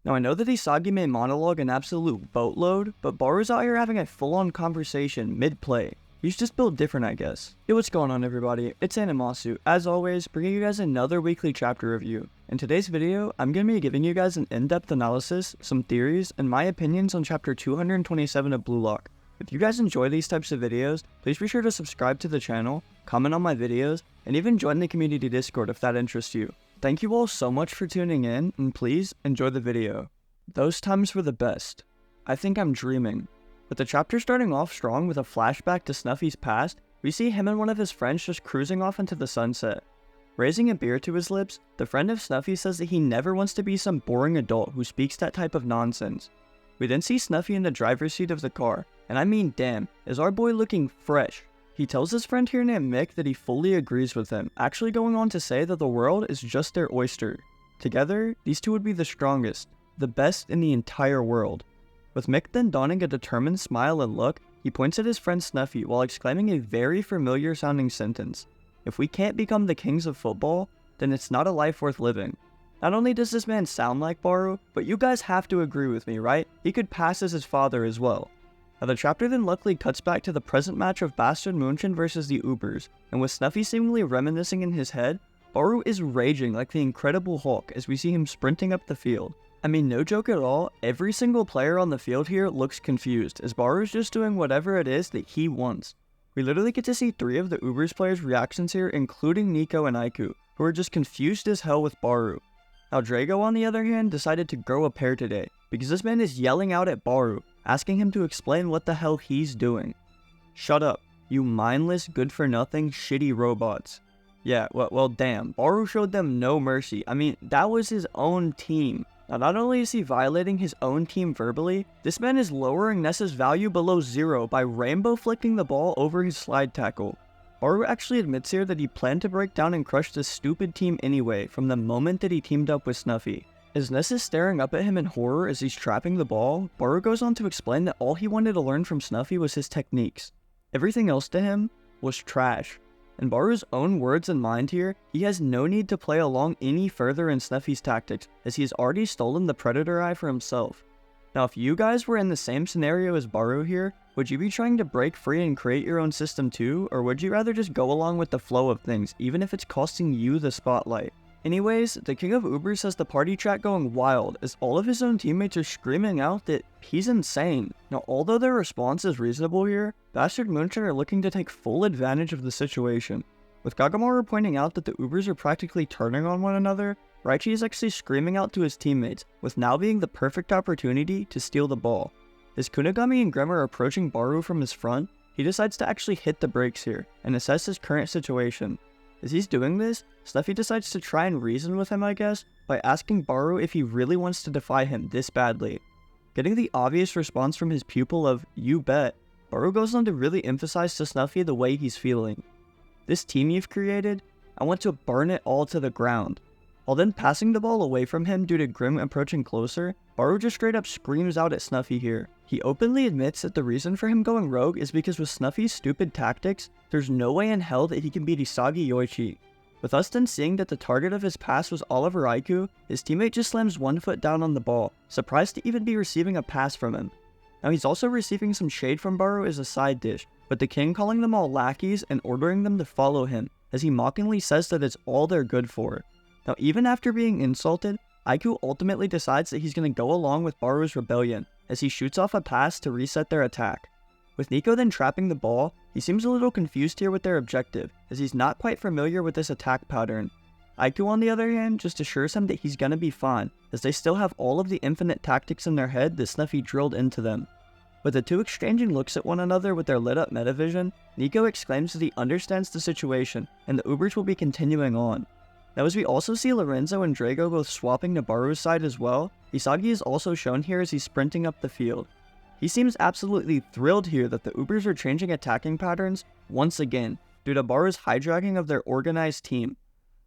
Now I know that Isagi may monologue an absolute boatload, but Barou's out here having a full-on conversation mid-play. He's just built different, I guess. Yo, what's going on everybody? It's Animasu, as always, bringing you guys another weekly chapter review. In today's video, I'm going to be giving you guys an in-depth analysis, some theories, and my opinions on chapter 227 of Blue Lock. If you guys enjoy these types of videos, please be sure to subscribe to the channel, comment on my videos, and even join the community Discord if that interests you. Thank you all so much for tuning in, and please enjoy the video. Those times were the best. I think I'm dreaming. With the chapter starting off strong with a flashback to Snuffy's past, we see him and one of his friends just cruising off into the sunset. Raising a beer to his lips, the friend of Snuffy says that he never wants to be some boring adult who speaks that type of nonsense. We then see Snuffy in the driver's seat of the car, and I mean damn, is our boy looking fresh. He tells his friend here named Mick that he fully agrees with him, actually going on to say that the world is just their oyster. Together, these two would be the strongest, the best in the entire world. With Mick then donning a determined smile and look, he points at his friend Snuffy while exclaiming a very familiar sounding sentence. If we can't become the kings of football, then it's not a life worth living. Not only does this man sound like Barou, but you guys have to agree with me, right? He could pass as his father as well. Now the chapter then luckily cuts back to the present match of Bastard Munchen versus the Ubers, and with Snuffy seemingly reminiscing in his head, Barou is raging like the Incredible Hulk as we see him sprinting up the field. I mean, no joke at all, every single player on the field here looks confused, as Barou's just doing whatever it is that he wants. We literally get to see 3 of the Ubers players' reactions here, including Nico and Aiku, who are just confused as hell with Barou. Now Drago, on the other hand, decided to grow a pair today, because this man is yelling out at Barou, asking him to explain what the hell he's doing. Shut up, you mindless, good-for-nothing, shitty robots. Yeah, well damn, Barou showed them no mercy. I mean, that was his own team. Now not only is he violating his own team verbally, this man is lowering Nessa's value below 0 by rainbow flicking the ball over his slide tackle. Barou actually admits here that he planned to break down and crush this stupid team anyway from the moment that he teamed up with Snuffy. As Ness is staring up at him in horror as he's trapping the ball, Barou goes on to explain that all he wanted to learn from Snuffy was his techniques. Everything else to him was trash. In Barou's own words and mind here, he has no need to play along any further in Snuffy's tactics, as he has already stolen the Predator Eye for himself. Now if you guys were in the same scenario as Barou here, would you be trying to break free and create your own system too, or would you rather just go along with the flow of things, even if it's costing you the spotlight? Anyways, the King of Ubers has the party chat going wild, as all of his own teammates are screaming out that he's insane. Now although their response is reasonable here, Bastard Munchen are looking to take full advantage of the situation. With Gagamaru pointing out that the Ubers are practically turning on one another, Raichi is actually screaming out to his teammates, with now being the perfect opportunity to steal the ball. As Kunigami and Grim are approaching Barou from his front, he decides to actually hit the brakes here, and assess his current situation. As he's doing this, Snuffy decides to try and reason with him, I guess, by asking Barou if he really wants to defy him this badly. Getting the obvious response from his pupil of, "You bet," Barou goes on to really emphasize to Snuffy the way he's feeling. "This team you've created, I want to burn it all to the ground." While then passing the ball away from him due to Grim approaching closer, Barou just straight up screams out at Snuffy here. He openly admits that the reason for him going rogue is because with Snuffy's stupid tactics, there's no way in hell that he can beat Isagi yoichi. With us then seeing that the target of his pass was Oliver Aiku, his teammate just slams one foot down on the ball, surprised to even be receiving a pass from him. Now he's also receiving some shade from Barou as a side dish, with the king calling them all lackeys and ordering them to follow him, as he mockingly says that it's all they're good for. Now even after being insulted, Aiku ultimately decides that he's going to go along with Barou's rebellion, as he shoots off a pass to reset their attack. With Nico then trapping the ball, he seems a little confused here with their objective, as he's not quite familiar with this attack pattern. Aiku on the other hand just assures him that he's gonna be fine, as they still have all of the infinite tactics in their head that Snuffy drilled into them. With the two exchanging looks at one another with their lit up metavision, Nico exclaims that he understands the situation, and the Ubers will be continuing on. Now as we also see Lorenzo and Drago both swapping to Barou's side as well, Isagi is also shown here as he's sprinting up the field. He seems absolutely thrilled here that the Ubers are changing attacking patterns once again, due to Barou's hijacking of their organized team.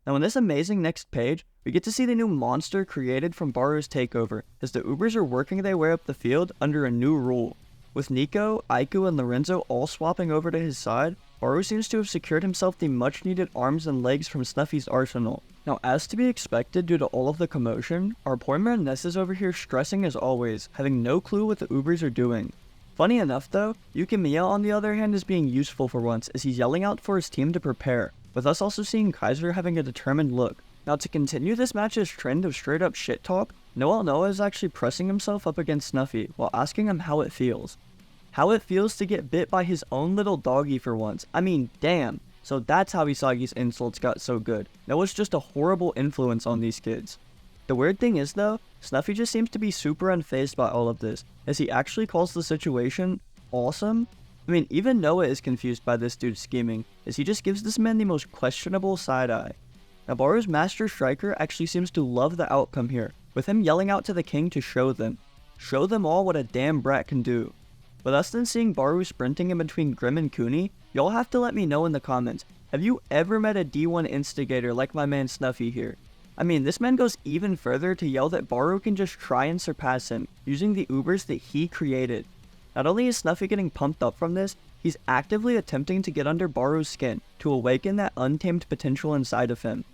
Now in this amazing next page, we get to see the new monster created from Barou's takeover, as the Ubers are working their way up the field under a new rule. With Nico, Aiku, and Lorenzo all swapping over to his side, Barou seems to have secured himself the much needed arms and legs from Snuffy's arsenal. Now, as to be expected due to all of the commotion, our poor man Ness is over here stressing as always, having no clue what the Ubers are doing. Funny enough though, Yukimiya on the other hand is being useful for once as he's yelling out for his team to prepare, with us also seeing Kaiser having a determined look. Now to continue this match's trend of straight up shit talk, Noah is actually pressing himself up against Snuffy while asking him how it feels. How it feels to get bit by his own little doggy for once. I mean, damn. So that's how Isagi's insults got so good. Noah's just a horrible influence on these kids. The weird thing is though, Snuffy just seems to be super unfazed by all of this, as he actually calls the situation awesome. I mean, even Noah is confused by this dude's scheming, as he just gives this man the most questionable side eye. Now Barou's Master Striker actually seems to love the outcome here, with him yelling out to the king to show them all what a damn brat can do. With us then seeing Barou sprinting in between Grim and Kuni, y'all have to let me know in the comments, have you ever met a D1 instigator like my man Snuffy here? I mean, this man goes even further to yell that Barou can just try and surpass him, using the Ubers that he created. Not only is Snuffy getting pumped up from this, he's actively attempting to get under Barou's skin to awaken that untamed potential inside of him.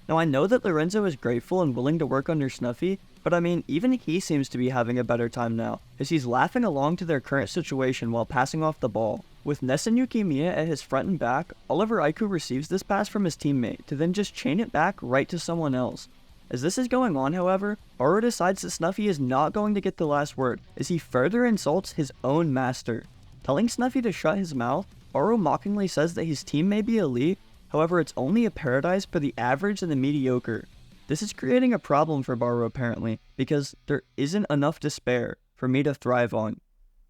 Now I know that Lorenzo is grateful and willing to work under Snuffy, but I mean, even he seems to be having a better time now, as he's laughing along to their current situation while passing off the ball. With Ness and Yukimiya at his front and back, Oliver Aiku receives this pass from his teammate to then just chain it back right to someone else. As this is going on however, Barou decides that Snuffy is not going to get the last word, as he further insults his own master. Telling Snuffy to shut his mouth, Barou mockingly says that his team may be elite, however it's only a paradise for the average and the mediocre. This is creating a problem for Barou apparently, because there isn't enough despair for me to thrive on.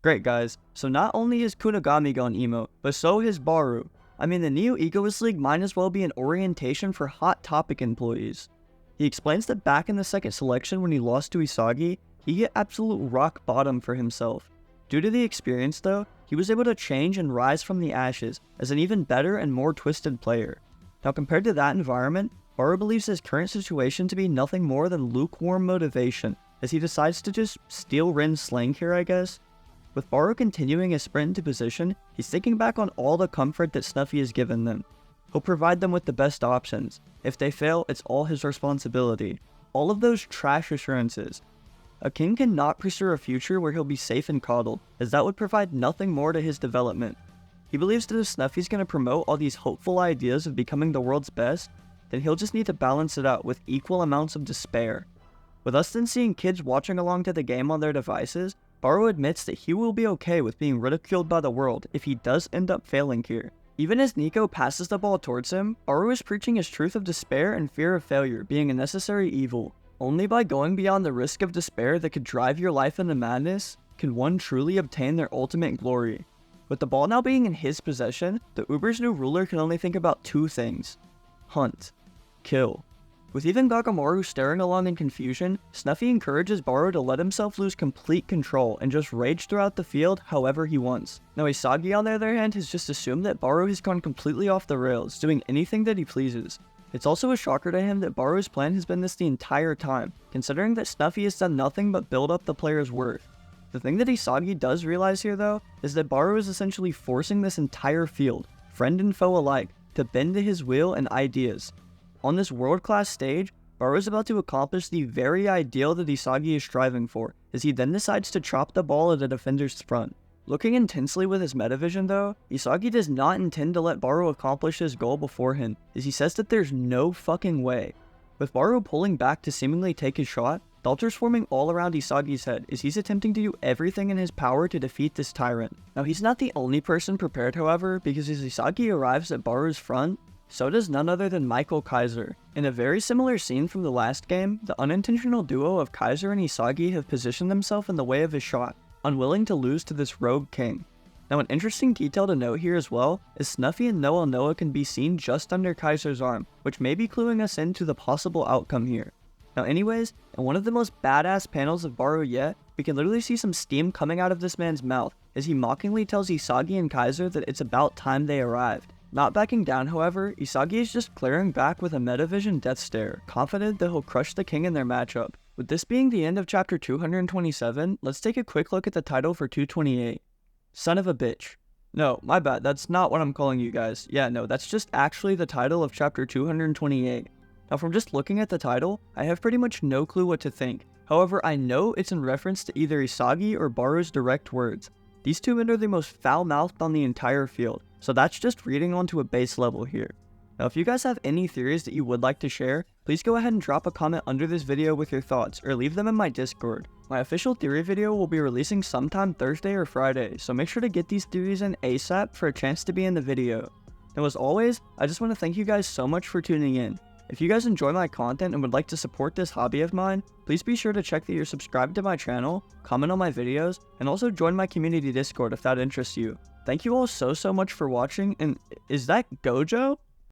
Great guys, so not only is Kunigami gone emo, but so has Barou. I mean, the Neo Egoist League might as well be an orientation for Hot Topic employees. He explains that back in the second selection when he lost to Isagi, he hit absolute rock bottom for himself. Due to the experience though, he was able to change and rise from the ashes as an even better and more twisted player. Now compared to that environment, Barou believes his current situation to be nothing more than lukewarm motivation, as he decides to just steal Rin's slang here I guess. With Barou continuing his sprint into position, he's thinking back on all the comfort that Snuffy has given them. He'll provide them with the best options. If they fail, it's all his responsibility. All of those trash assurances. A king cannot pursue a future where he'll be safe and coddled, as that would provide nothing more to his development. He believes that if Snuffy's going to promote all these hopeful ideas of becoming the world's best, then he'll just need to balance it out with equal amounts of despair. With us then seeing kids watching along to the game on their devices, Barou admits that he will be okay with being ridiculed by the world if he does end up failing here. Even as Nico passes the ball towards him, Barou is preaching his truth of despair and fear of failure being a necessary evil. Only by going beyond the risk of despair that could drive your life into madness can one truly obtain their ultimate glory. With the ball now being in his possession, the Uber's new ruler can only think about two things: hunt, kill. With even Gagamaru staring along in confusion, Snuffy encourages Barou to let himself lose complete control and just rage throughout the field however he wants. Now Isagi on the other hand has just assumed that Barou has gone completely off the rails, doing anything that he pleases. It's also a shocker to him that Barou's plan has been this the entire time, considering that Snuffy has done nothing but build up the player's worth. The thing that Isagi does realize here though, is that Barou is essentially forcing this entire field, friend and foe alike, to bend to his will and ideas. On this world-class stage, Barou is about to accomplish the very ideal that Isagi is striving for, as he then decides to chop the ball at a defender's front. Looking intensely with his metavision though, Isagi does not intend to let Barou accomplish his goal before him, as he says that there's no fucking way. With Barou pulling back to seemingly take his shot, thoughts forming all around Isagi's head as he's attempting to do everything in his power to defeat this tyrant. Now he's not the only person prepared however, because as Isagi arrives at Barou's front, so does none other than Michael Kaiser. In a very similar scene from the last game, the unintentional duo of Kaiser and Isagi have positioned themselves in the way of his shot, unwilling to lose to this rogue king. Now an interesting detail to note here as well, is Snuffy and Noah can be seen just under Kaiser's arm, which may be cluing us into the possible outcome here. Now anyways, in one of the most badass panels of Barou yet, we can literally see some steam coming out of this man's mouth, as he mockingly tells Isagi and Kaiser that it's about time they arrived. Not backing down however, Isagi is just glaring back with a metavision death stare, confident that he'll crush the king in their matchup. With this being the end of chapter 227, let's take a quick look at the title for 228. Son of a bitch. No, my bad, that's not what I'm calling you guys. Yeah, no, that's just actually the title of chapter 228. Now from just looking at the title, I have pretty much no clue what to think. However, I know it's in reference to either Isagi or Barou's direct words. These two men are the most foul-mouthed on the entire field, so that's just reading onto a base level here. Now if you guys have any theories that you would like to share, please go ahead and drop a comment under this video with your thoughts, or leave them in my Discord. My official theory video will be releasing sometime Thursday or Friday, so make sure to get these theories in ASAP for a chance to be in the video. Now as always, I just want to thank you guys so much for tuning in. If you guys enjoy my content and would like to support this hobby of mine, please be sure to check that you're subscribed to my channel, comment on my videos, and also join my community Discord if that interests you. Thank you all so much for watching, and is that Gojo?